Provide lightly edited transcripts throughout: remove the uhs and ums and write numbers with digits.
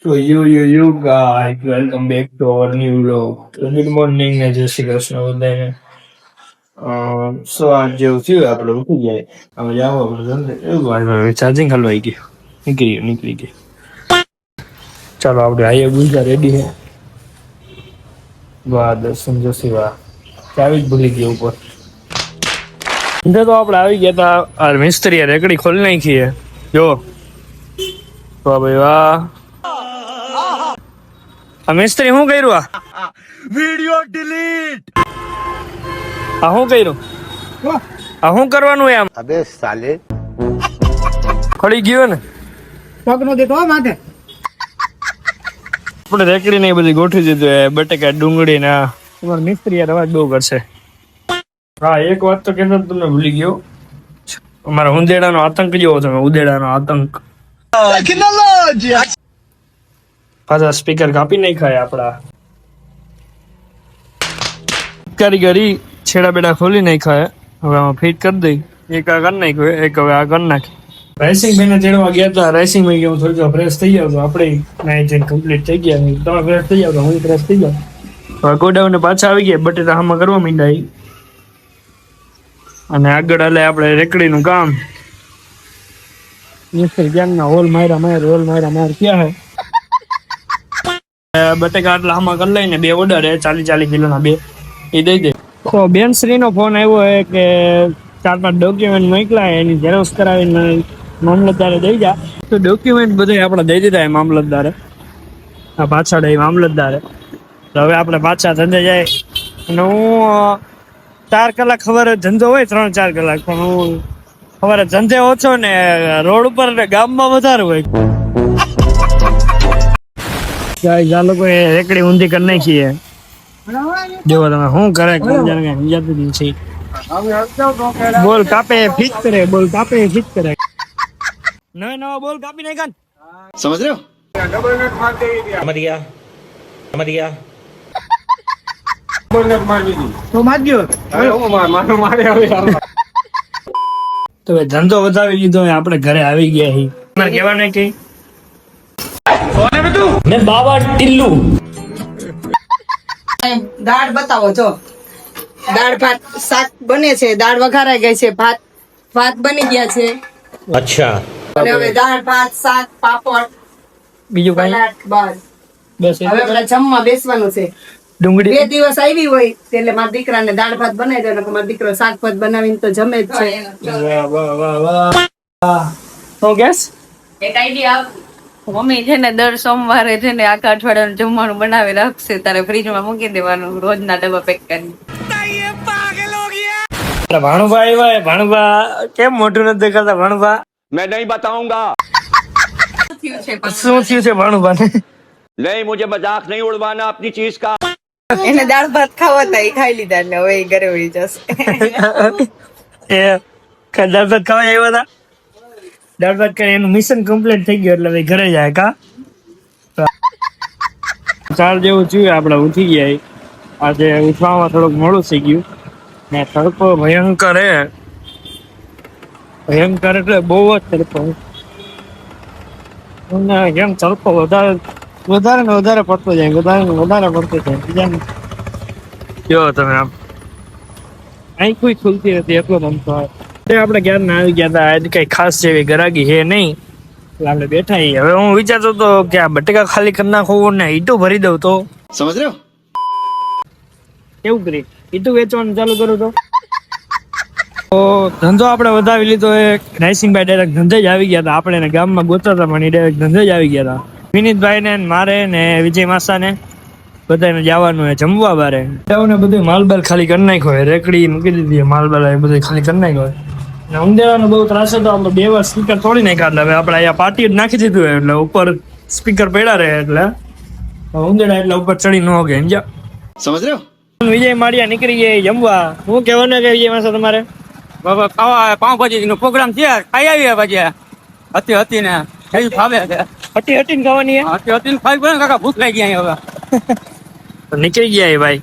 So you guys, welcome back to our new vlog. So good morning ને જય શ્રી કૃષ્ણ બધાને. So આજે જેવું થયું આપણે ઉઠી જાય. હવે જાવ આપણે ધંધે. એવું ચાર્જિંગ હલવાઈ ગયું. નીકળી ગયું. ચાલો આપણે આઈએ ગુંજા રેડી હે. વાહ દર્શન જોશી વાહ. ચાવી જ ભૂલી ગયો ઉપર. તો આપણે આવી ગયા હતા આ મિસ્ત્રીએ રેકડી ખોલી નાખી હે. જો તો ભાઈ વાહ. આ મિસ્ત્રી શું કર્યું? આ વિડિયો ડિલીટ. આ શું કર્યું? આ શું કરવાનું એમ? અબે સાલે ખડી ગયો ને પગનો દેતો માથે આપણે રેકડી ને બધી ગોઠવી દીધું. બટેકા ડુંગળી ના તમારા મિસ્ત્રી અવાજ બહુ કરશે. હા એક વાત તો કહેતો તમને ભૂલી ગયો. અમારા ઉંદેડાનો આતંક જેવો તમે ઉંદેડાનો આતંક. પાછા સ્પીકર કાપી નહીં ખાય આપડા. કારીગરી છેડા બેડા ખોલી નહીં ખાય. હવે આમાં ફિટ કરી દઈ. એક આ કરી નાખ્યું, એક હવે આ કરી નાખી. રાઇસિંગ ભાઈને તેડવા ગયા હતા. રાઇસિંગ ભાઈ હું થોડી ફ્રેશ થઈ જાવ તો આપણે નાઈ જઈને કમ્પ્લીટ થઈ ગયા. તમે ફ્રેશ થઈ જાવ તો હું ફ્રેશ થઈ જાઉં. હવે ગોડાઉન પાછા આવી ગયા. બટેટા હામાં કરવા માંડ્યા. અને આગળ હાલે આપણે રેકડીનું કામ. હોલ માર્યા ક્યાં હે બટેકા આટલા હામાં કરી લઈને 2 ઓર્ડર હે 40 કિલોના 2 એ દઈ દે. તો બેન શ્રીનો ફોન આવ્યો હે કે 4-5 ડોક્યુમેન્ટ મોકલા એની ઝેરોક્સ કરાવીને મામલતદારે દઈ જા. તો ડોક્યુમેન્ટ બધે આપણે દઈ દીધા એ મામલતદારે. આ પાછળ એ મામલતદારે. તો હવે આપણે પાછા ધંધે જાય. અને હું 4 કલાક ખબર ધંધો હોય 3-4 કલાક પણ હું ખબર ધંધે ઓછો ને રોડ ઉપર ને ગામમાં વધારે હોય. આ લોકો રેકડી ઊંધી કરી નાખી. જો તમે શું કરે બોલ કાપે ફિટ કરે. બોલ કાપે ફિટ કરે. નવા બોલ કાપી નાખ. સમજ રહ્યો તો માગ્યો તો ધંધો વધાવી લીધો. આપણે ઘરે આવી ગયા છીએ. તમારે કહેવાનું કે મેં બાબા ટિલ્લુ દાળ બતાવો. જો દાળ ભાત શાક બને છે. દાળ વઘારાઈ ગઈ છે. ભાત બની ગયા છે. અચ્છા અને હવે દાળ ભાત શાક પાપડ બીજું કઈ સલાડ બસ. બસ હવે આપણે જમવા બેસવાનું છે. ડુંગળી 2 દિવસ આવી હોય એટલે મારા દીકરાને દાળ ભાત બનાવી દે. મારો દીકરો શાક ભાત બનાવીને તો જમે જ છે. શું કેસ એક આઈડિયા મમ્મી છે ને દર સોમવારે છે ને આખા અઠવાડિયાનું જમવાનું બનાવી રાખશે. તારે ફ્રીજમાં મૂકી દેવાનું રોજના ડબ્બા પેક કરી. ભાણુભા આવ્યા. ભાણુભા કેમ મોઢું નથી દેખાતા? ભાણુભા मैं नहीं बताऊंगा શું થયું છે ભાણુભા ને? नहीं मुझे मजाक नहीं उड़वाना अपनी चीज का એને દાળ ભાત ખાવા હતા એ ખાઈ લીધા એટલે હવે એ ઘરે વળી જશે. એ દાળ ભાત ખાવા આવ્યા હતા. દાળ ભાત કરી એનું મિશન કમ્પ્લીટ થઈ ગયું એટલે ભાઈ ઘરે જાય કા 4 જેવું થયું. આપણે ઉઠી ગયા. આજે ઉઠવામાં થોડુંક મોડું થઈ ગયું ને તડકો ભયંકર એટલે બહુ જ તડકો. કેમ તડકો વધારે ને વધારે પડતો જાય. વધારે પડતો જાય. જો તમે આમ અહીં કોઈ ખુલતી નથી એટલો રમતો હોય. આપણે ક્યારે ના આવી ગયા હતા. આજે કઈ ખાસ જેવી ગરાગી છે નહીં એટલે આપણે બેઠા છીએ. હવે હું વિચારતો હતો કે આ બટેકા ખાલી કરી નાખું ને ઈટું ભરી દઉં તો समझ रहे हो કેવું કરી ઈટું વેચવાનું ચાલુ કરું તો ધંધો આપણે વધાવી લીધો. રાઇસિંગભાઈ ડાયરેક્ટ ધંધે જ આવી ગયા હતા. આપણે એને ગામમાં ગોતતા હતા પણ ડાયરેક્ટ ધંધે જ આવી ગયા હતા. વિનીતભાઈ ને મારે ને વિજય માસા ને બધાને જવાનું હોય જમવા બારે. બધું માલબાર ખાલી કરી નાખ્યો હોય. રેકડી મૂકી દીધી માલબાર બધું ખાલી કરી નાખ્યો હોય. ઉંદેડાનો બહુ ત્રાસ હતો. આપણે 2 વાર સ્પીકર તોડી નાખ્યા. એટલે હવે આપણે અહીંયા પાર્ટી જ નાખી દીધું હોય એટલે ઉપર સ્પીકર પડ્યા રહે એટલે ઉંદેડા એટલે ઉપર ચડી ન હોગે. समझ रहे हो વિજય માળિયા નીકળી ગયા જમવા. હું કહેવાનું કે વિજય માસા તમારે બાબા ખાવા પાવભાજી નો પ્રોગ્રામ છે. ખાઈ આવીએ ભાજી હતી ને ફાવે હટીને ખાવાની હતી ખાઈ ગયો કાકા ભૂખ લાગી ગયા હવે તો નીકળી ગયા ભાઈ.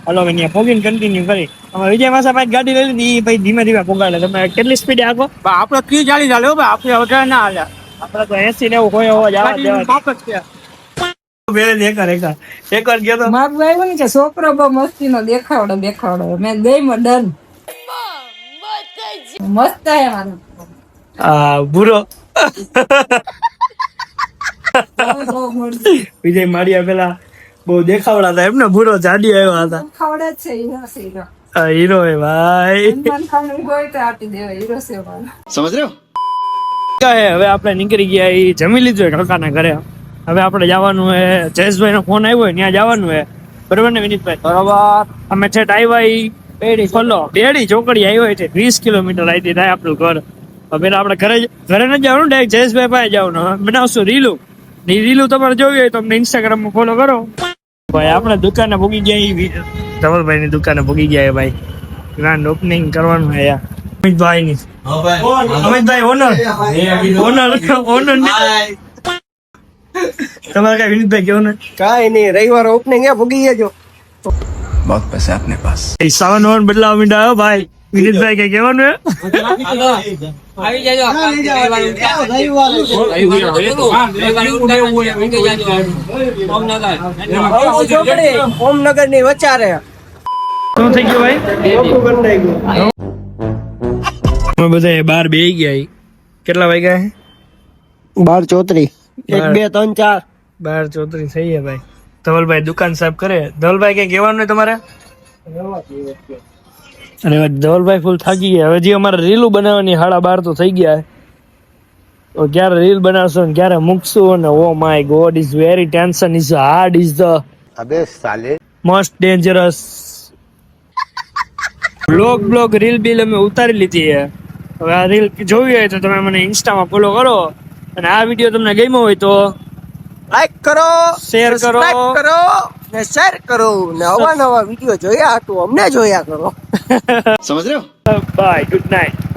હાલો અહીંયા પોગીને કન્ટિન્યુ કરી. અમે વિજય માસા પાસે ગાડી લઈ લીધી. ભાઈ ધીમે ધીમે પોગાડે. તમે કેટલી સ્પીડે આપો? આપડે 30-40 ચાલે ભાઈ. આપણે વધારે ના હાલે. આપણે તો 80 ને એવું હોય અવાજ આવે. પેલે એક વાર ગયો તો મારું આવ્યું ને કે છોકરો બહુ મસ્તીનો દેખાવડો મેં ગઈ માં ડન મસ્ત હે મારું ભૂરો બહુ મસ્ત વિજય માળિયા પેલા બહુ દેખાવડા હતા એમને ભૂરો જાડી આવ્યા હતા ખાવડે જ છે હીરો હીરો હે ભાઈ મન ખાવાનું હોય તો આપી દેવાય હીરો છે મારો समझ रहे हो હવે આપણે નીકળી ગયા એ જમી લીધું હોય કાકાના ઘરે હવે આપણે જવાનું હે જયેશભાઈ નો ફોન આવ્યો હોય ત્યાં જવાનું હે બરોબર ને વિનીતભાઈ બરોબર અમે છેટ આવ્યા ઈ બેડી ફોલો બેડી ચોકડી આવ્યો છે 20 કિલોમીટર આઈથી થાય આપણું ઘર હવે આપણે ઘરે ન જવાનું ડાયરેક્ટ જયેશભાઈ પાસે જવાનું બનાવશું રીલું રીલું તમારે જોવી હોય તો અમને ઇન્સ્ટાગ્રામ માં ફોલો કરો ભાઈ આપણે દુકાને ભોગી ગયા ધવલભાઈ ની દુકાને ભોગી ગયા ભાઈ ગ્રાન્ડ ઓપનિંગ કરવાનું હે યાર અમિતભાઈ ની અમિતભાઈ ઓનર તમારે કઈ વિનીતભાઈ કેવું ને કાઈ નહીં રવિવાર ઓપનિંગ એ ભૂગી ગયો बहुत पैसा है अपने पास એ સાવન વન બદલાવ મીંડા હો ભાઈ વિનીતભાઈ કઈ કહેવાનું હે આવી જાજો ઓમનગર ની વચારે શું થઈ ગયું ભાઈ અમે બધા બહાર બેહી ગયા ઈ. કેટલા વાગ્યા હે 12:34 1 2 3 4 12:34 થઈ ગયા ભાઈ ધવલભાઈ દુકાન સાફ કરે ધવલભાઈ કઈ કહેવાનું નહીં તમારે અરે ધવલભાઈ ફૂલ થાકી ગયા હવે જે અમારે રીલું બનાવવાની 12:30 તો થઈ ગયા તો ક્યારે રીલ બનાવશો ને ક્યારે મૂકશું ને oh my God is very tension is hard is the अबे साले most dangerous blog reel bill અમે ઉતારી લીધી છે હવે આ રીલ જોવી હોય તો તમે મને ઇન્સ્ટામાં ફોલો કરો અને આ વિડીયો તમને ગમ્યો હોય તો લાઈક કરો શેર કરો સબસ્ક્રાઇબ કરો ને શેર કરો ને નવા વિડીયો જોયા તો અમને જોયા કરો समझ रहे हो બાય ગુડ નાઇટ